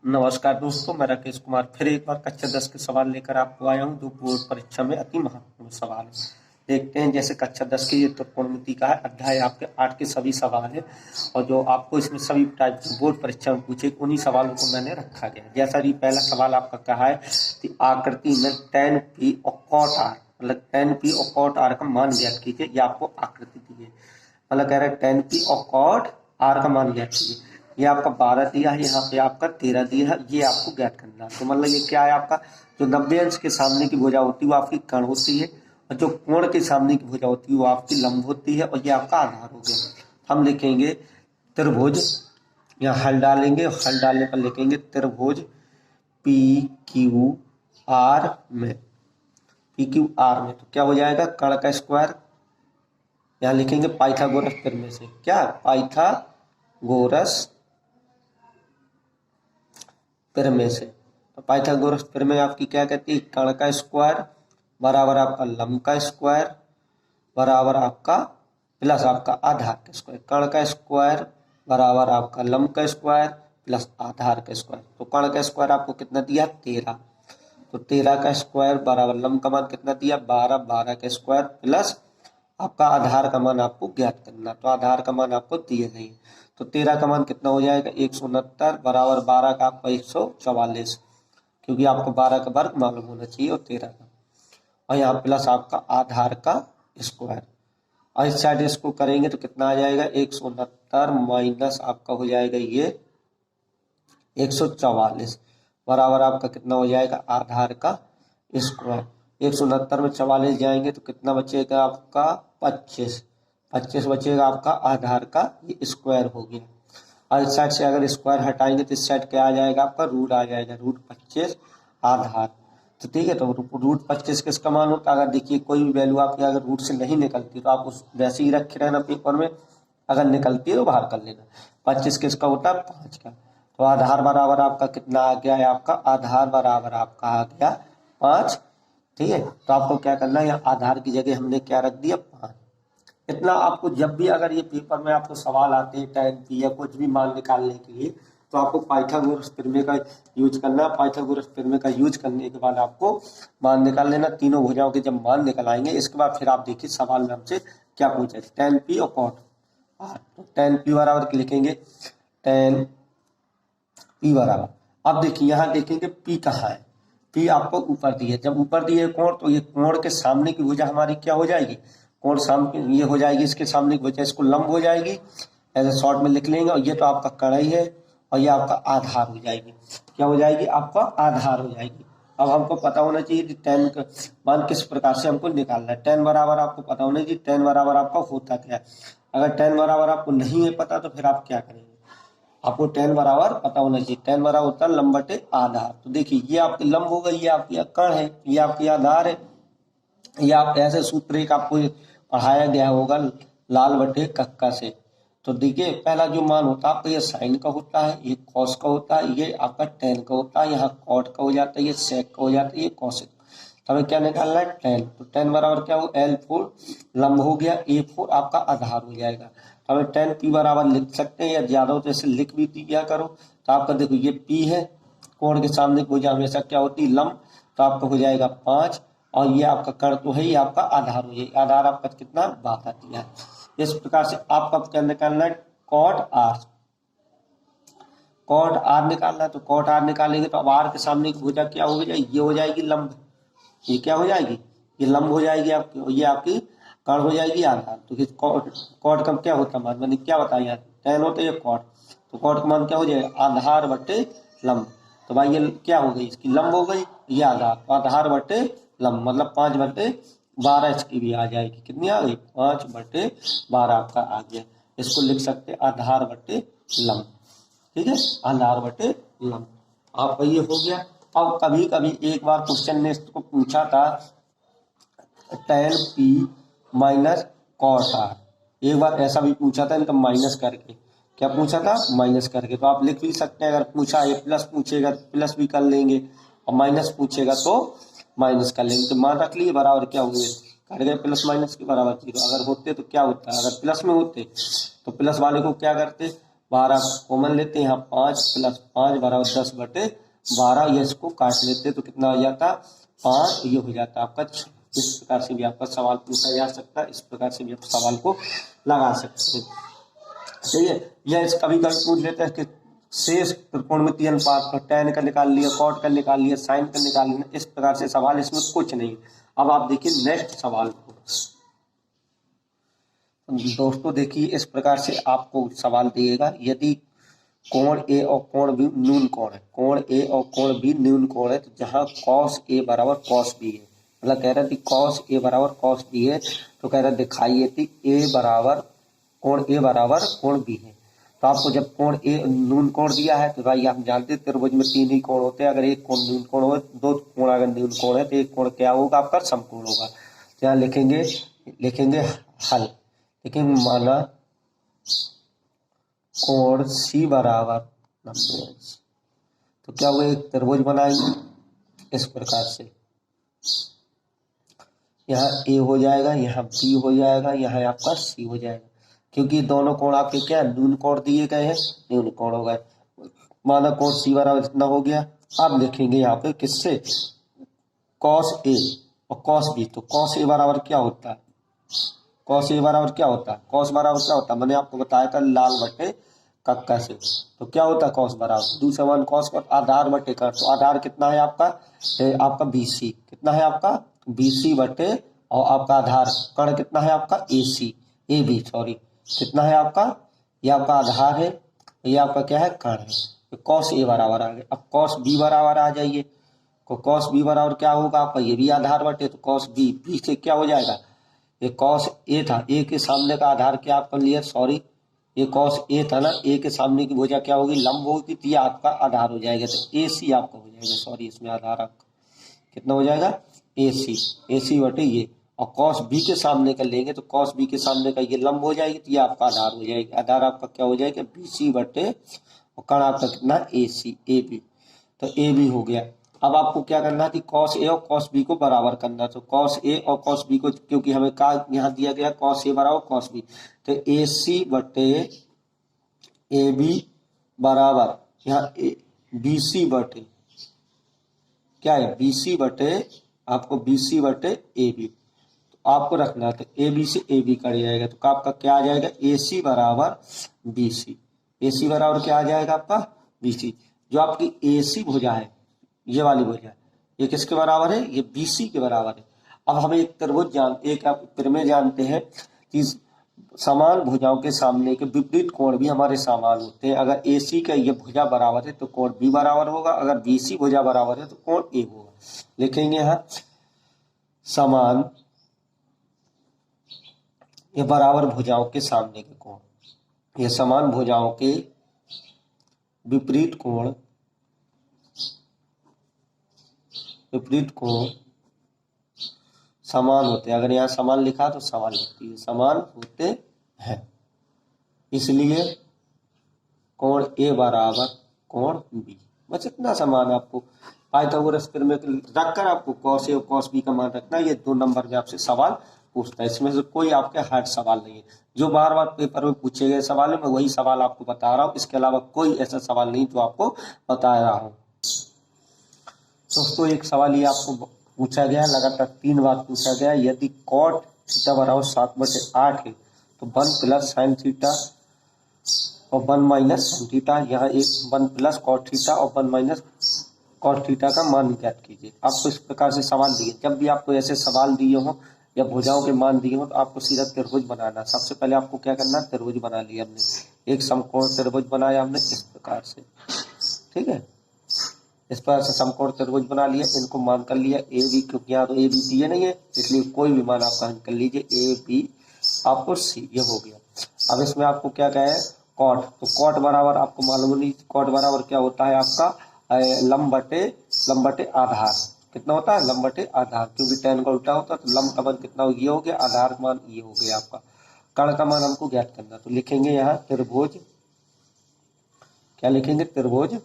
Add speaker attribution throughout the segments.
Speaker 1: नमस्कार दोस्तों, मैं राकेश कुमार फिर एक बार कक्षा 10 के सवाल लेकर आपको आया हूं जो बोर्ड परीक्षा में अति महत्वपूर्ण सवाल है। देखते हैं, जैसे कक्षा 10 के ये त्रिकोणमिति का है अध्याय, आपके 8 के सभी सवाल है और जो आपको इसमें सभी टाइप के बोर्ड परीक्षा में पूछे उन्हीं सवालों को मैंने रखा गया। जैसा कि पहला सवाल आपका कहा है कि आकृति में tan p और cot r, मतलब tan p और cot r का मान ज्ञात कीजिए। ये आपको आकृति दी है, मतलब कह रहे हैं tan p और cot r का मान ज्ञात कीजिए। ये आपका 12 दिया है, यहाँ पे आपका 13 दिया है, ये आपको ज्ञात करना है। तो मतलब ये क्या है, आपका जो 90 अंश के सामने की भुजा होती है वो आपकी कर्ण होती है और जो कोण के सामने की भुजा होती है वो आपकी लंब होती है और ये आपका आधार हो गया। हम लिखेंगे त्रिभुज, यहाँ हल डालेंगे, हल डालने पर लिखेंगे त्रिभुज पी क्यू आर में, पी क्यू आर में तो क्या हो जाएगा, कर्ण का स्क्वायर, यहाँ लिखेंगे पाइथागोरस प्रमेय से, क्या पाइथागोरस प्रमेय से। तो पाइथागोरस प्रमेय आपकी क्या कहती है, कर्ण का स्क्वायर बराबर आपका लंब का स्क्वायर बराबर आपका प्लस आपका आधार का स्क्वायर। कर्ण का स्क्वायर बराबर आपका लंब का स्क्वायर प्लस आधार का स्क्वायर। तो कर्ण का स्क्वायर आपको कितना दिया, 13। तो 13 का स्क्वायर बराबर लंब का मान कितना दिया, 12, 12 का स्क्वायर प्लस आपका आधार का मान आपको ज्ञात करना। तो आधार का मान आपको दिए नहीं, तो 13 का मान कितना हो जाएगा, 169 बराबर 12 का आपका 144, क्योंकि आपको 12 का वर्ग मालूम होना चाहिए और 13 का, और यहाँ प्लस आपका आधार का स्क्वायर। और इस साइड इसको करेंगे तो कितना आ जाएगा, 169 माइनस आपका हो जाएगा ये 144 बराबर आपका कितना हो जाएगा, आधार का स्क्वायर। 169 में 44 जाएंगे तो कितना बचेगा आपका 25, 25 बचेगा आपका आधार का ये स्क्वायर हो गया। और इस साइड से अगर स्क्वायर हटाएंगे तो इस साइड क्या आ जाएगा, आपका रूट आ जाएगा, रूट 25 आधार। तो ठीक है, तो रूट 25 किसका मान होता है, अगर देखिए कोई भी वैल्यू आपकी अगर रूट से नहीं निकलती तो आप उस वैसे ही रखे रहना पेपर में, अगर निकलती है तो बाहर कर लेना। 25 किसका होता है, 5 का। तो आधार बराबर आपका कितना आ गया है, आपका आधार बराबर आपका आ गया 5। ठीक है, तो आपको क्या करना है, यहाँ आधार की जगह हमने क्या रख दिया, 5। इतना आपको जब भी अगर ये पेपर में आपको सवाल आते हैं tan p या कुछ भी मान निकालने के लिए, तो आपको पाइथागोरस प्रमेय का यूज करना। पाइथागोरस प्रमेय का यूज करने के बाद आपको मान निकाल लेना। तीनों भुजाओं के जब मान निकल आएंगे इसके बाद फिर आप देखिए सवाल में हमसे क्या पूछा है, tan p और cot r। तो tan p बराबर लिखेंगे, tan p बराबर, अब देखिए यहाँ देखेंगे p कहाँ है, p आपको ऊपर दी है। जब ऊपर दी है कोण, तो ये कोण के सामने की भुजा हमारी क्या हो जाएगी, कोण सामने ये हो जाएगी, इसके सामने की भुजा इसको लंब हो जाएगी, ऐसे शॉर्ट में लिख लेंगे। और ये तो आपका कड़ाई है और ये आपका आधार हो जाएगी, क्या हो जाएगी, आपका आधार हो जाएगी। अब हमको पता होना चाहिए कि tan का मान किस प्रकार से हमको निकालना है। tan बराबर आपको पता होना चाहिए, tan बराबर आपका होता क्या है। अगर tan बराबर आपको नहीं है पता तो फिर आप क्या करेंगे, आपको tan बराबर पता होना चाहिए। tan बराबर होता है लंब बटे आधार। तो देखिए ये आपकी लंब हो गई, ये आपकी कर्ण है, ये आपकी आधार है। ये आप ऐसे सूत्र एक आपको पढ़ाया गया होगा लाल बटे कक्का से। तो देखिए पहला जो मान होता है आपका ये साइन का होता है, ये कॉस का होता है, ये आपका tan का होता है, यहाँ कॉट का हो जाता है, ये सेक का हो जाता है, ये कॉसेक। तो हमें क्या निकालना है, tan। तो tan बराबर क्या हो, L4 लंब हो गया, A4 आपका आधार हो जाएगा। तो हमें tan p बराबर लिख सकते हैं, या ज्यादा हो तो ऐसे लिख भी दिया करो। तो आपका देखो ये p है, कोण के सामने की भुजा हमेशा क्या होती है, लंब। तो आपका हो जाएगा 5, और ये आपका कर्ण तो है, ये आपका आधार हो जाएगा। आधार आपका कितना, 12 दिया है। इस प्रकार से आपका क्या निकालना है, cot r। cot r निकालना है, तो cot r निकालेंगे तो अब r के सामने की भुजा क्या हो जाएगी, ये हो जाएगी लंब, ये क्या हो जाएगी, ये लंब हो जाएगी आपकी, और ये आपकी कर्ण हो जाएगी आधार। तो cot का क्या होता है मान, मैंने क्या बताया, tan होता है, ये cot। तो cot का मान क्या हो जाएगा, आधार बटे लंब। तो भाई ये क्या हो गई, इसकी लंब हो गई, ये आधार, तो आधार बटे लंब मतलब 5 बटे 12 इसकी भी आ जाएगी, कितनी आ गई, 5 बटे 12 आपका आ गया। इसको लिख सकते आधार बटे लंब। ठीक है, आधार बटे लंब आपका ये हो गया। अब कभी कभी एक बार क्वेश्चन ने इसको पूछा था tan p minus cot r, एक बार ऐसा भी पूछा था इनका माइनस करके, क्या पूछा था, माइनस करके। तो आप लिख भी सकते हैं, अगर पूछा है प्लस पूछेगा तो प्लस भी कर लेंगे, और माइनस पूछेगा तो माइनस कर लेंगे। तो मान रख लिए बराबर क्या हुए, कर गए प्लस माइनस के बराबर 0। अगर होते तो क्या होता है, अगर प्लस में होते तो प्लस वाले को क्या करते, 12 कॉमन लेते हैं, यहाँ 5 + 5 बराबर 10/12, ये इसको काट लेते तो कितना हो जाता 5, ये हो जाता आपका 6। इस प्रकार से भी आपका सवाल पूछा जा सकता है, इस प्रकार से भी आप सवाल को लगा सकते हैं। सही है। यह कभी कभी पूछ लेते हैं कि शेष त्रिकोणमितीय अनुपात को tan का निकाल लिया, cot का निकाल लिया, sin का निकाल लिया, इस प्रकार से सवाल इसमें कुछ नहीं। अब आप देखिए नेक्स्ट सवाल को। दोस्तों देखिए इस प्रकार से आपको सवाल दिएगा, यदि कोण ए और कोण बी न्यून कोण है, कोण ए और कोण बी न्यून कोण है, तो जहां cos ए बराबर cos बी है, मतलब कह रहे थे cos ए बराबर cos बी है, तो कह रहे दिखाइए थी कोण ए बराबर कोण बी है। तो आपको जब कोण ए न्यून कोण दिया है तो भाई आप जानते हैं त्रिभुज में 3 ही कोण होते हैं, अगर एक कोण न्यून कोण हो, 2 कोण अगर न्यून कोण है तो एक कोण क्या होगा आपका समकोण होगा। तो यहाँ लिखेंगे हल, लेकिन माना कोण सी बराबर 90 अंश, तो क्या वो एक त्रिभुज बनाएंगे इस प्रकार से, यहाँ ए हो जाएगा, यहाँ बी हो जाएगा, यहाँ आपका सी हो जाएगा, क्योंकि दोनों कोण आपके क्या न्यून कोण दिए गए हैं, न्यून कोण हो गए। माना कोण सी बराबर इतना हो गया। अब देखेंगे यहाँ पे किससे cos ए और cos बी, तो cos ए बराबर क्या होता है, cos ए बराबर क्या होता है, cos बराबर क्या होता है, मैंने आपको बताया था लाल बटे कक्का से। तो क्या होता है cos बराबर दूसरा मान cos पर आधार बटे कर्ण, तो आधार कितना है आपका BC, कितना है आपका BC बटे, और आपका आधार कर्ण कितना है आपका AB सॉरी, कितना है आपका, ये आपका आधार है, ये आपका क्या है कर्ण है। तो cos ए बराबर आ गया। अब cos बी बराबर आ जाइए, तो cos बी बराबर क्या होगा आपका, ये भी आधार बटे, तो cos बी से क्या हो जाएगा, ये cos ए था, ए के सामने का आधार क्या आपका लिया, सॉरी ये cos ए था ना, ए के सामने की भुजा क्या होगी, लंब होगी, तो ये आपका आधार हो जाएगा, तो AC आपका हो जाएगा, सॉरी इसमें आधार आपका कितना हो जाएगा AC बटे ये, और cos बी के सामने का लेंगे तो cos बी के सामने का ये लंब हो जाएगी, तो ये आपका आधार हो जाएगा, आधार आपका क्या हो जाएगा BC बटे, और कर्ण आपका कितना AB, तो AB हो गया। अब आपको क्या करना है कि cos ए और cos बी को बराबर करना, तो cos ए और cos बी को, क्योंकि हमें का यहाँ दिया गया cos ए बराबर cos बी, तो AC बटे AB बराबर यहाँ BC बटे क्या है, BC बटे आपको BC बटे AB, तो आपको रखना है, तो AB से AB कट जाएगा, तो आपका क्या आ जाएगा AC बराबर BC बराबर क्या आ जाएगा आपका BC। जो आपकी AC भुजा है, ये वाली भुजा, ये किसके बराबर है, ये BC के बराबर है। अब हमें एक त्रिभुज एक प्रमेय जानते हैं कि समान भुजाओं के सामने के विपरीत कोण भी हमारे समान होते हैं। अगर AC का ये भुजा बराबर है तो कोण B बराबर होगा, अगर BC भुजा बराबर है तो कोण A होगा। लिखेंगे यहाँ समान ये बराबर भुजाओं के सामने के कोण, ये समान भुजाओं के विपरीत कोण समान होते हैं। अगर यहाँ समान लिखा तो समान लिखती है, समान होते हैं, इसलिए कोण A बराबर कोण B, बस इतना समान आपको पाइथागोरस प्रमेय रखकर आपको cos A और cos B का मान रखना है। ये 2 नंबर में आपसे सवाल पूछता है, इसमें से कोई आपके हार्ड सवाल नहीं है, जो बार बार पेपर में पूछे गए सवाल है मैं वही सवाल आपको बता रहा हूँ, इसके अलावा कोई ऐसा सवाल नहीं जो आपको बता रहा हूँ। दोस्तों एक सवाल ये आपको पूछा गया, लगातार 3 बार पूछा गया, यदि cot थीटा बराबर 7/8 है तो 1 + sin थीटा और 1 - sin थीटा, यहाँ एक 1 + cot थीटा और 1 - cot थीटा का मान ज्ञात कीजिए। आपको इस प्रकार से सवाल दिए, जब भी आपको ऐसे सवाल दिए हो या भुजाओं के मान दिए हो तो आपको सीधा त्रिभुज बनाना। सबसे पहले आपको क्या करना है, त्रिभुज बना लिया हमने, एक समकोण त्रिभुज बनाया हमने इस प्रकार से, ठीक है, इस प्रकार से समकोण त्रिभुज बना लिया, इनको मान कर लिया AB, क्योंकि यहाँ तो AB दिए नहीं है इसलिए कोई भी मान आपका कर लीजिए, AB आपको C, ये हो गया। अब इसमें आपको क्या कहा है cot, तो cot बराबर आपको मालूम नहीं, cot बराबर क्या होता है आपका लंब बटे आधार, कितना होता है लंब बटे आधार, क्योंकि tan का उल्टा होता है, तो लंब का मान कितना ये हो गया, आधार का मान ये हो गया आपका, कर्ण का मान हमको ज्ञात करना, तो लिखेंगे यहाँ त्रिभुज, क्या लिखेंगे त्रिभुज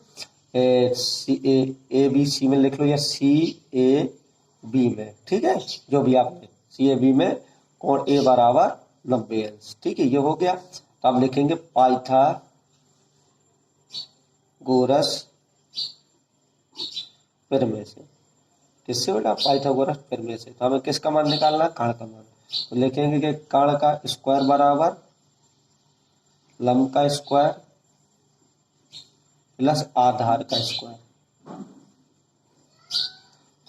Speaker 1: ABC में लिख लो या CAB में, ठीक है, जो भी आपने CAB में कोण A बराबर 90 अंश, ठीक है, ये हो गया। तो अब लिखेंगे पाइथागोरस प्रमेय से। किससे बेटा? पाइथागोरस प्रमेय से। तो हमें किसका मान निकालना है? कर्ण का मान। तो लिखेंगे कि कर्ण का स्क्वायर बराबर लंब का स्क्वायर प्लस आधार का स्क्वायर।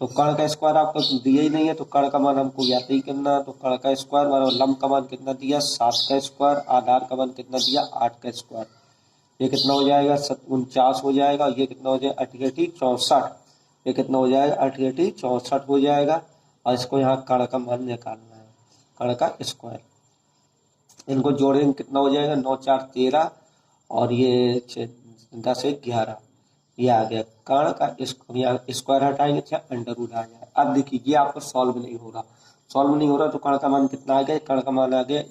Speaker 1: तो कर्ण का स्क्वायर आपको दिया ही नहीं है, तो कर्ण का मान हमको ज्ञात ही करना। तो कर्ण का स्क्वायर बराबर लंब का मान कितना दिया? 7 का स्क्वायर। आधार का मान कितना दिया? 8 का स्क्वायर। ये कितना हो जाएगा? 49 हो जाएगा। ये कितना हो जाएगा? 88 64। ये कितना हो जाएगा? 88 64 हो जाएगा। और इसको यहाँ कर्ण का मान निकालना है, कर्ण का स्क्वायर। इनको जोड़ेंगे कितना हो जाएगा? 9 4 13 और ये 10 1 11। ये आ गया कर्ण का स्क्वायर हटाएंगे तो अंडर रूट आ जाए। अब देखिए ये आपको सॉल्व नहीं हो रहा, सॉल्व नहीं हो रहा तो कर्ण का मान कितना आ गया? कर्ण का मान आ गया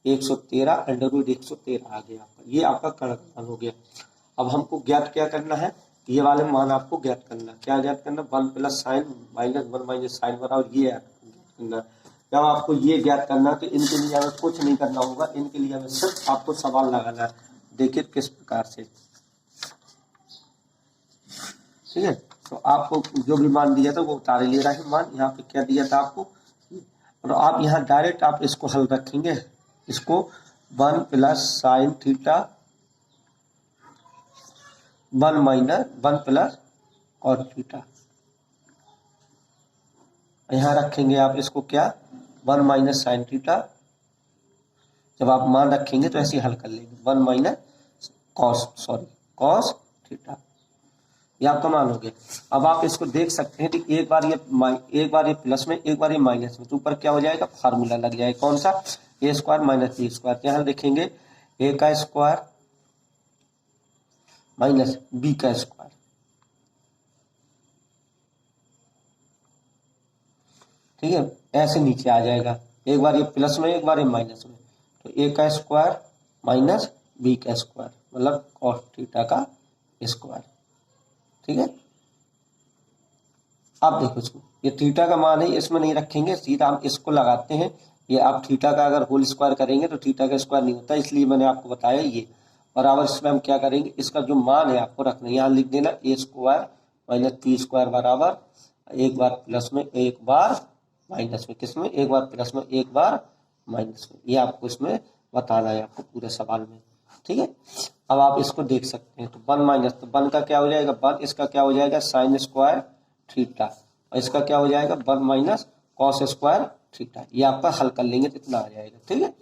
Speaker 1: 113 अंडर रूट 113 आ गया आपका। ये आपका कर्ण का मान हो गया। अब हमको ज्ञात क्या करना है? ये वाले मान आपको ज्ञात करना। क्या ज्ञात करना? 1 plus sine minus 1 minus sine बराबर ये ज्ञात करना। जब आपको ये ज्ञात करना तो इनके लिए हमें कुछ नहीं करना होगा, इनके लिए हमें सिर्फ आपको सवाल लगाना है। देखिए किस प्रकार से, ठीक है। तो आपको जो भी मान दिया था वो उतारे ले रहा है मान। यहाँ पे क्या दिया था आपको? और आप यहाँ डायरेक्ट आप इसको हल रखेंगे, इसको 1 plus sine theta 1 minus 1 plus cot theta. यहाँ रखेंगे आप इसको क्या? 1 माइनस साइन थीटा। जब आप मान रखेंगे तो ऐसे हल कर लेंगे 1 माइनस कॉस थीटा। ये आपका मान हो गया। अब आप इसको देख सकते हैं कि एक बार ये प्लस में, एक बार ये माइनस में, तो ऊपर क्या हो जाएगा? फार्मूला लग जाएगा। कौन सा? ए स्क्वायर माइनस बी स्क्वायर। यहाँ देखेंगे ए का स्क्वायर माइनस बी का स्क्वायर, ठीक है। ऐसे नीचे आ जाएगा, एक बार ये प्लस में, एक बार ये माइनस में। तो ए का स्क्वायर माइनस बी का स्क्वायर मतलब कॉस थीटा का स्क्वायर, ठीक है। आप देखो इसको, ये थीटा का मान है, इसमें नहीं रखेंगे, सीधा हम इसको लगाते हैं। ये आप थीटा का अगर होल स्क्वायर करेंगे तो थीटा का स्क्वायर नहीं होता, इसलिए मैंने आपको बताया ये बराबर। इसमें हम क्या करेंगे? इसका जो मान है आपको रखना है, यहाँ लिख देना ए स्क्वायर माइनस बी स्क्वायर बराबर एक बार प्लस में एक बार माइनस में। किसमें? एक बार प्लस में एक बार माइनस में। ये आपको इसमें बताना है आपको पूरे सवाल में, ठीक है। अब आप इसको देख सकते हैं। तो 1 माइनस, तो 1 का क्या हो जाएगा? 1 इसका क्या हो जाएगा? Sine square theta. और इसका क्या हो जाएगा? 1 माइनस कॉस स्क्वायर थीटा। ये आपका हल कर लेंगे तो इतना आ जाएगा, ठीक है।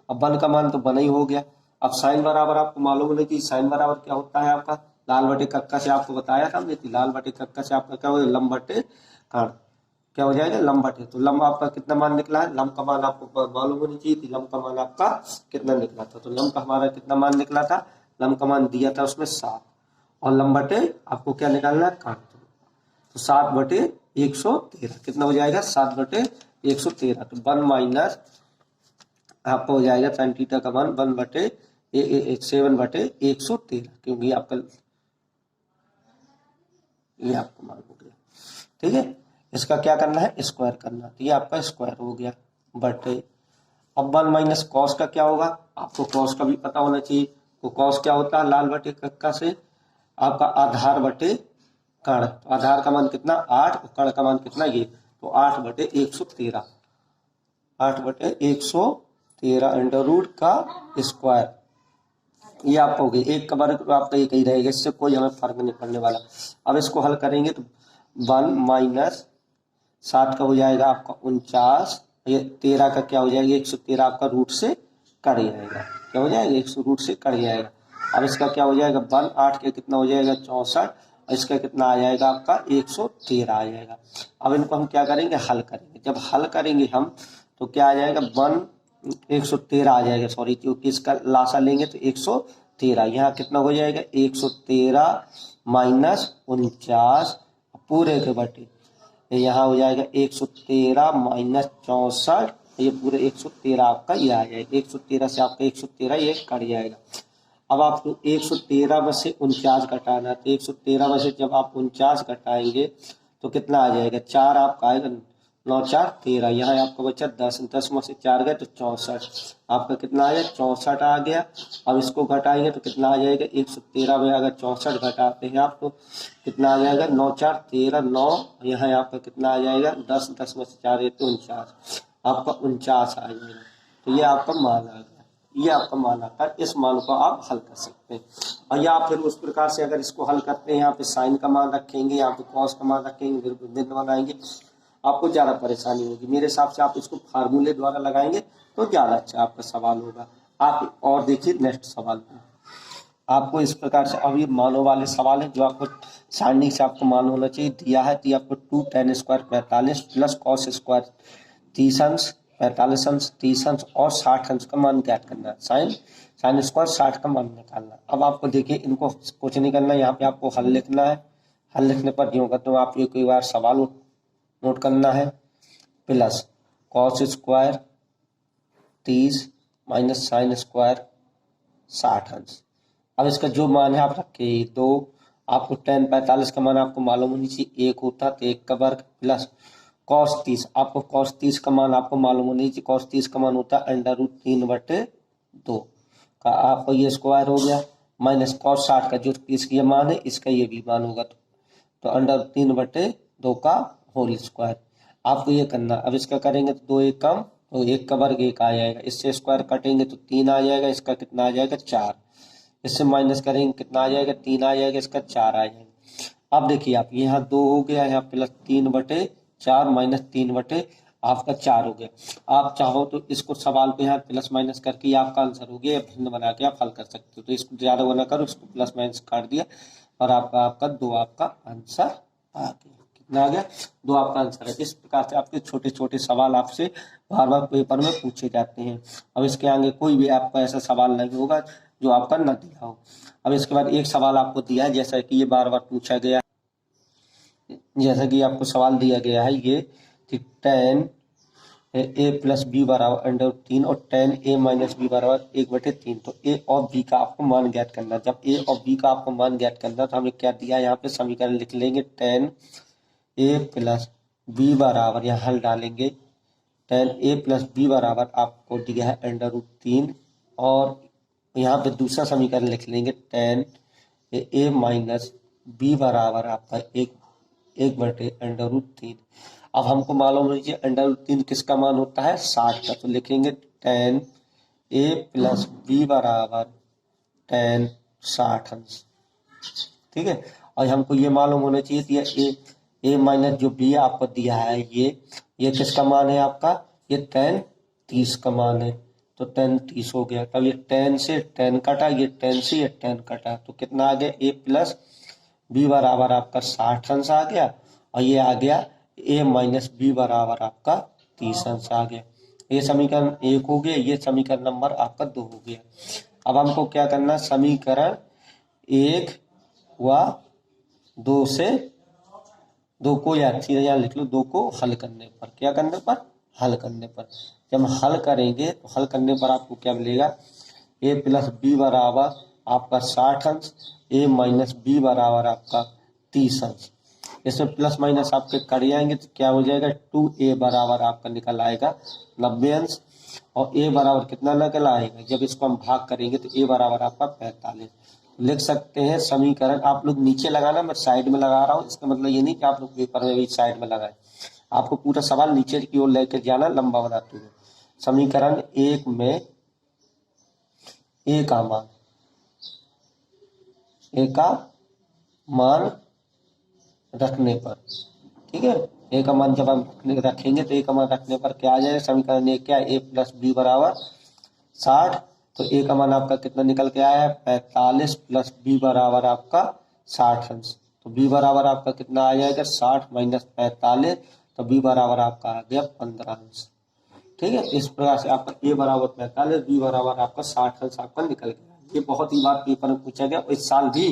Speaker 1: अब 1 का मान तो 1 ही हो गया। अब साइन बराबर आपको मालूम है कि साइन बराबर क्या होता है आपका? लाल बटे कक्का से आपको बताया था हमने, लाल बटे कक्का से आपका क्या हो जाएगा? लंब बटे कर्ण। क्या हो जाएगा? लंब बटे। तो लंब आपका कितना मान निकला है? लंब का मान आपको मालूम होनी चाहिए थी, लंब का मान आपका कितना निकला था। तो लंब का हमारा कितना मान निकला था? लंब का मान दिया था उसमें 7, और लंब बटे आपको क्या निकालना है? कर्ण। तो 7 बटे 113 कितना हो जाएगा? 7 बटे 113। तो 1 माइनस आपका हो जाएगा साइन थीटा का मान 1 बटे 7 बटे 113, क्योंकि आपका ये आपको मान हो गया, ठीक है। इसका क्या करना है? स्क्वायर करना। तो ये आपका स्क्वायर हो गया बटे। अब 1 माइनस कॉस का क्या होगा? आपको कॉस का भी पता होना चाहिए। तो कॉस क्या होता है? लाल बटे कक्का से आपका आधार बटे कर्ण। तो आधार का मान कितना? 8, और कर्ण का मान कितना? ये। तो 8 बटे 113, 8 बटे 113 अंडर रूट का स्क्वायर। ये आपका हो गया। एक का वर्ग आपका एक ही रहेगा, इससे कोई हमें फर्क नहीं पड़ने वाला। अब इसको हल करेंगे तो 1 माइनस 7 का हो जाएगा आपका 49, ये 13 का क्या हो जाएगा? 113 आपका रूट से कट जाएगा। क्या हो जाएगा? 100 रूट से कट जाएगा। अब इसका क्या हो जाएगा? 1 8 के कितना हो जाएगा? 64, और इसका कितना आ जाएगा? आपका 113 आ जाएगा। अब इनको हम क्या करेंगे? हल करेंगे। जब हल करेंगे हम तो क्या आ जाएगा? 113 आ जाएगा, सॉरी, क्योंकि इसका लासा लेंगे तो 113। यहाँ कितना हो जाएगा? 113 माइनस 49 पूरे के बटे, यहाँ हो जाएगा 113 माइनस 64, ये पूरे 113 आपका ये आ जाएगा। 113 से आपका 113 ये कट जाएगा। अब आपको 113 में से 49 घटाना है। तो 113 में से जब आप 49 घटाएंगे तो कितना आ जाएगा? 4 आपका आएगा, 9 4 13, यहाँ आपका बचा 10, 10 में से 4 गए तो 64, आपका कितना आ गया 64 आ गया। अब इसको घटाएंगे तो कितना आ जाएगा 113 में अगर 64 घटाते हैं आप तो कितना आ जाएगा 9 4 13 9, यहाँ आपका कितना आ जाएगा 10, 10 में से 4 गए तो 49, आपका 49 आ जाएगा। तो ये आपका मान आ गया, ये आपका मान आता है। इस मान को आप हल कर सकते हैं। और या फिर उस प्रकार से अगर इसको हल करते हैं यहाँ पे साइन का मान रखेंगे, यहाँ पे कॉस का मान रखेंगे, फिर भिन्न बनाएंगे, आपको ज़्यादा परेशानी होगी। मेरे हिसाब से आप इसको फार्मूले द्वारा लगाएंगे तो ज़्यादा अच्छा आपका सवाल होगा। आप और देखिए नेक्स्ट सवाल में आपको इस प्रकार से, अब ये मानों वाले सवाल है जो आपको सारणी से आपको मान होना चाहिए। दिया है तो आपको 2 tan square 45 plus cos square 30 अंश 45 अंश 30 अंश और 60 अंश का मान ज्ञात करना है। साइन स्क्वायर 60 का मान निकालना। अब आपको देखिए इनको कुछ नहीं करना, यहाँ पे आपको हल लिखना है। हल लिखने पर यूँ करते हो आप एक बार सवाल नोट करना है। Plus cos square 30 minus sine square 60 अंश। अब इसका जो मान है आप रखिए 2, आपको tan 45 का मान आपको मालूम होनी चाहिए 1 होता तो 1 का वर्ग, प्लस cos 30, आपको cos 30 का मान आपको मालूम होनी चाहिए, cos 30 का मान होता है √3/2 का, आपको ये स्क्वायर हो गया, माइनस cos 60 का जो 30 का ये मान है इसका ये भी मान होगा तो √3/2 का होल स्क्वायर। आपको ये करना। अब इसका करेंगे तो 2 1 कम तो 1 का वर्ग 1 आ जाएगा, इससे स्क्वायर कटेंगे तो 3 आ जाएगा, इसका कितना आ जाएगा 4, इससे माइनस करेंगे कितना आ जाएगा 3 आ जाएगा, इसका 4 आ जाएगा। अब देखिए आप यहाँ 2 हो गया, यहाँ प्लस 3/4 माइनस 3/ आपका 4 हो गया। आप चाहो तो इसको सवाल पे यहाँ प्लस माइनस करके आपका आंसर हो गया, भिन्न बना के आप हल कर सकते हो। तो इसको ज्यादा बना करो, इसको प्लस माइनस काट दिया और आपका 2 आपका आंसर आ गया। कितना आ गया 2 आपका आंसर है। इस प्रकार से आपके छोटे छोटे सवाल आपसे बार बार पेपर में पूछे जाते हैं। अब इसके आगे कोई भी आपका ऐसा सवाल नहीं होगा जो आपका न दिया हो। अब इसके बाद एक सवाल आपको दिया है, जैसा कि ये बार बार पूछा गया, जैसा कि आपको सवाल दिया गया है ये कि tan a प्लस बी बराबर √3 और tan a माइनस बी बराबर 1/3, तो a और b का आपको मान ज्ञात करना। जब a और b का आपको मान ज्ञात करना तो हमें क्या दिया, यहाँ पे समीकरण लिख लेंगे tan a प्लस बी बराबर, यहाँ हल डालेंगे, tan a प्लस बी बराबर आपको दिया है √3 और यहाँ पे दूसरा समीकरण लिख लेंगे tan a माइनस बी बराबर आपका 1/√3। अब हमको मालूम है √3 किसका मान होता है 60 का, तो लिखेंगे tan a प्लस बी बराबर tan 60 अंश। ठीक है, और हमको ये मालूम होना चाहिए कि ये a माइनस जो b आपको दिया है ये किसका मान है आपका, ये tan 30 का मान है, तो tan 30 हो गया। तब ये tan से tan कटा, ये tan से ये tan कटा, तो कितना आ गया a प्लस बी बराबर आपका 60 अंश आ गया और ये आ गया a माइनस बी बराबर आपका 30 अंश आ गया। ये समीकरण 1 हो गया, ये समीकरण नंबर आपका 2 हो गया। अब हमको क्या करना, समीकरण 1 व 2 से 2 को या सीधे यहाँ लिख लो, 2 को हल करने पर, क्या करने पर, हल करने पर, जब हल करेंगे तो हल करने पर आपको क्या मिलेगा, a प्लस बी बराबर आपका 60 अंश, a माइनस बी बराबर आपका 30 अंश। इसमें प्लस माइनस आपके कर जाएंगे तो क्या हो जाएगा 2a बराबर आपका निकल आएगा 90 अंश, और a बराबर कितना निकल आएगा, जब इसको हम भाग करेंगे तो a बराबर आपका 45। लिख सकते हैं समीकरण, आप लोग नीचे लगाना, मैं साइड में लगा रहा हूँ, इसका मतलब ये नहीं कि आप लोग पेपर में भी साइड में लगाए, आपको पूरा सवाल नीचे की ओर लेकर जाना लंबा बनाते हुए। समीकरण 1 में a का मान रखने पर, ठीक है, a का मान जब हम रखेंगे तो a का मान रखने पर क्या आ जाएगा, समीकरण 1 क्या, a प्लस बी बराबर 60, तो a का मान आपका कितना निकल के आया है 45 प्लस b बराबर आपका 60 अंश, तो b बराबर आपका कितना आ जाएगा 60 माइनस 45, तो b बराबर आपका आ गया 15 अंश। ठीक है, इस प्रकार से आपका a बराबर 45, b बराबर आपका 60 अंश आपका निकल गया। ये बहुत ही बार पेपर में पूछा गया, इस साल भी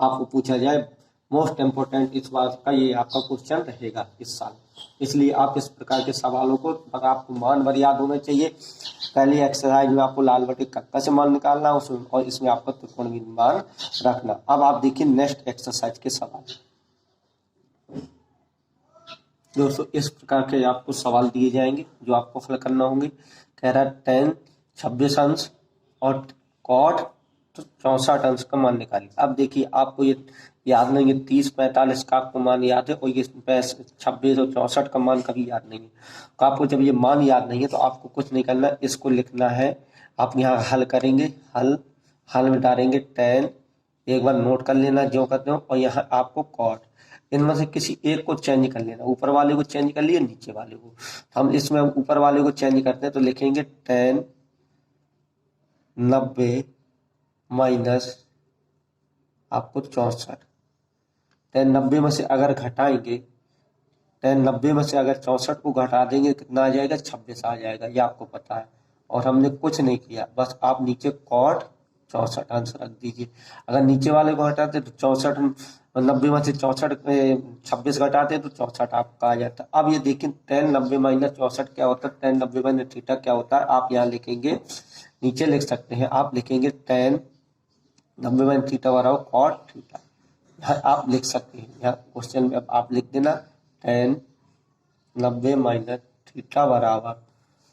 Speaker 1: आपको पूछा जाए, मोस्ट इम्पोर्टेंट इस बार का ये आपका क्वेश्चन रहेगा इस साल, इसलिए आप इस प्रकार के सवालों को आपको मान भर याद होना चाहिए। पहली एक्सरसाइज में आपको लाल बटे कक्का से मान निकालना और इसमें आपका त्रिकोणमिति मान रखना। अब आप देखिए नेक्स्ट एक्सरसाइज के सवाल। दोस्तों इस प्रकार के आपको सवाल दिए जाएंगे जो आपको फिल करना होंगे। कह रहा है tan 26 अंश और cot तो 64 अंश का मान निकालिए। अब देखिए आपको ये याद नहीं है, 30 45 का आपको मान याद है और ये 26 और 64 का मान कभी याद नहीं है। तो आपको जब ये मान याद नहीं है तो आपको कुछ नहीं करना, इसको लिखना है। आप यहाँ हल करेंगे, हल में डालेंगे tan, एक बार नोट कर लेना जो करते हो, और यहाँ आपको cot, इनमें से किसी एक को चेंज कर लेना। ऊपर वाले को चेंज कर लिए, नीचे वाले को। तो हम इसमें ऊपर वाले को चेंज करते हैं तो लिखेंगे tan 90 माइनस आपको 64। tan 90 में से अगर घटाएंगे, tan 90 में से अगर 64 को घटा देंगे कितना आ जाएगा, 26 आ जाएगा, ये आपको पता है। और हमने कुछ नहीं किया, बस आप नीचे cot 64 आंसर रख दीजिए। अगर नीचे वाले को हटाते तो 64, 90 में से 64 26 घटाते तो 64 आपका आ जाता। अब ये देखिए tan 90 माइनस 64 क्या होता है, tan 90 माइनस थीटा क्या होता है। आप यहाँ लिखेंगे, नीचे लिख सकते हैं, आप लिखेंगे tan 90 माइनस थीटा बराबर cot थीटा। यहाँ आप लिख सकते हैं, यहाँ क्वेश्चन में आप लिख देना tan 90 माइनस थीटा बराबर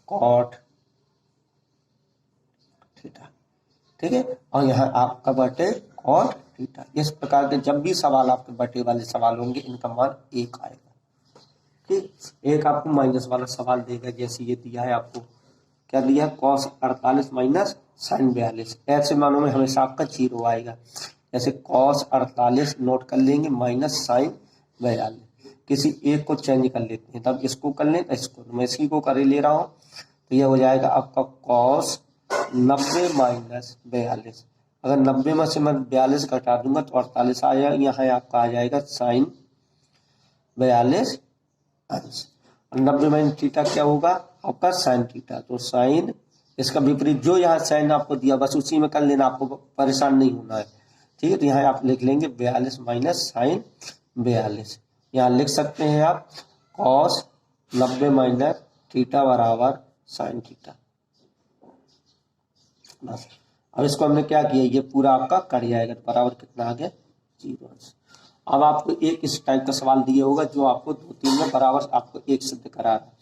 Speaker 1: cot थीटा, ठीक है। और यहाँ आपका बटे cot थीटा। इस प्रकार के जब भी सवाल आपके बटे वाले सवाल होंगे इनका मान 1 आएगा। ठीक, एक आपको माइनस वाला सवाल देगा, जैसे ये दिया है आपको, क्या दिया है, cos 48 माइनस sin 42। ऐसे मानों में हमेशा आपका 0 आएगा। जैसे cos 48 नोट कर लेंगे माइनस sin 42, किसी एक को चेंज कर लेते हैं, तब इसको कर लें तो इसको, मैं इसी को कर ले रहा हूँ। तो यह हो जाएगा आपका cos 90 माइनस 42। अगर 90 में से मैं 42 घटा दूंगा तो 48 आ जाएगा, यहाँ आपका आ जाएगा sin 42 अंश। 90 माइनस थीटा क्या होगा आपका sin थीटा। तो sin, इसका विपरीत जो यहाँ sin आपको दिया बस उसी में कर लेना, आपको परेशान नहीं होना है। ठीक है, तो यहाँ आप लिख लेंगे 42 माइनस sin 42। यहाँ लिख सकते हैं आप cos 90 माइनस थीटा बराबर sin थीटा। बस अब इसको हमने क्या किया, ये पूरा आपका कट जाएगा तो बराबर कितना आ गया, 0 अंश। अब आपको एक इस टाइप का सवाल दिया होगा जो आपको 2-3 में बराबर आपको एक सिद्ध करा रहा है।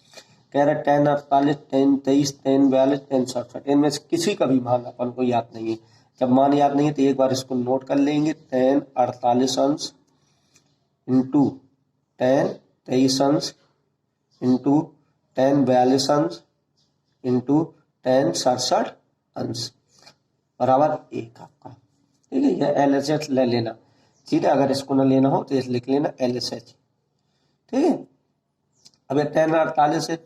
Speaker 1: कह रहा है tan 48, tan 23, tan 42, tan 67, इनमें से किसी का भी मान अपन को याद नहीं है। जब मान याद नहीं है तो एक बार इसको नोट कर लेंगे, tan 48 अंश इंटू tan 23 अंश इंटू tan 42 अंश इंटू tan 67 अंश बराबर 1 आपका। ठीक है, यह LHS ले लेना। ठीक है, अगर इसको ना लेना हो तो इस लिख लेना LHS। ठीक है, अब ये tan 48 है,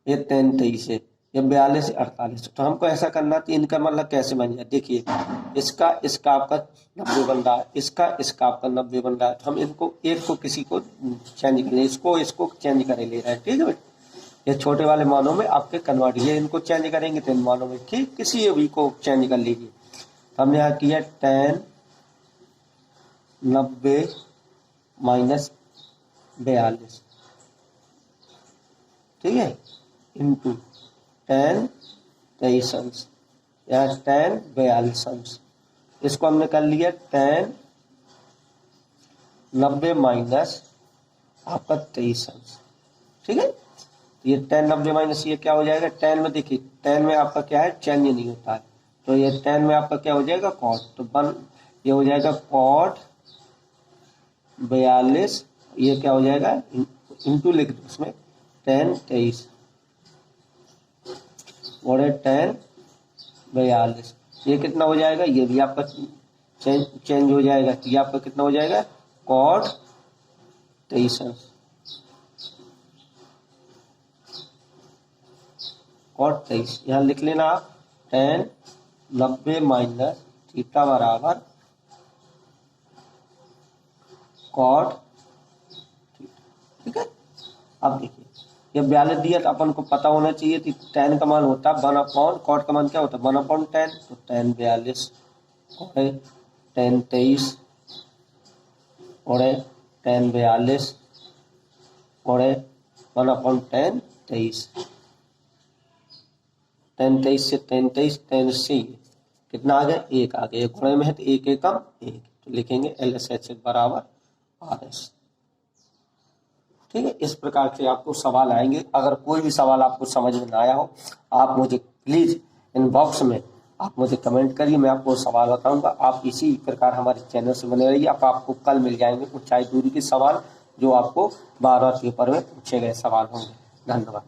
Speaker 1: ये tan 23 है, ये 42 है, 48। तो हमको ऐसा करना तो इनका मतलब कैसे बन जाए, देखिए इसका आपका 90 बन रहा है, इसका आपका 90 बन रहा है। तो हम इनको एक को किसी को चेंज करें, इसको चेंज करे ले रहा है। ठीक है बेटा, ये छोटे वाले मानों में आपके कन्वर्ट, ये इनको चेंज करेंगे तो इन मानों में, ठीक, किसी भी को चेंज कर लीजिए। तो हमने यहाँ किया tan 90 माइनस 42, ठीक है, इंटू tan 23 अंश या tan 42 अंश। इसको हमने कर लिया tan 90 माइनस आपका 23 अंश। ठीक है, ये tan 90 माइनस ये क्या हो जाएगा, tan में देखिए tan में आपका क्या है, चेंज नहीं होता है, तो ये tan में आपका क्या हो जाएगा, cot। तो ये हो जाएगा cot 42, ये क्या हो जाएगा, इंटू लिख दो उसमें tan 23 और tan 42। ये कितना हो जाएगा, ये भी आपका चेंज हो जाएगा, ये आपका कितना हो जाएगा, cot 23 अंश, cot 23। यहाँ लिख लेना आप tan 90 माइनस थीटा बराबर cot थीटा। ठीक है, अब देखिए ये 42 दिया तो अपन को पता होना चाहिए कि tan का मान होता है 1/, cot का मान क्या होता है 1/tan। तो tan 42 और tan 23 और tan 42 और 1/tan 23, tan 23 से tan 23, tan से कितना आ गया, 1 आ गया, गुणे में है तो 1 एकम 1। तो लिखेंगे LHS बराबर RS। ठीक है, इस प्रकार से आपको सवाल आएंगे। अगर कोई भी सवाल आपको समझ में ना आया हो, आप मुझे प्लीज़ इनबॉक्स में आप मुझे कमेंट करिए, मैं आपको सवाल बताऊंगा। आप इसी प्रकार हमारे चैनल से बने रहिए। आपको कल मिल जाएंगे ऊंचाई दूरी के सवाल, जो आपको 12 पेपर में पूछे गए सवाल होंगे। धन्यवाद।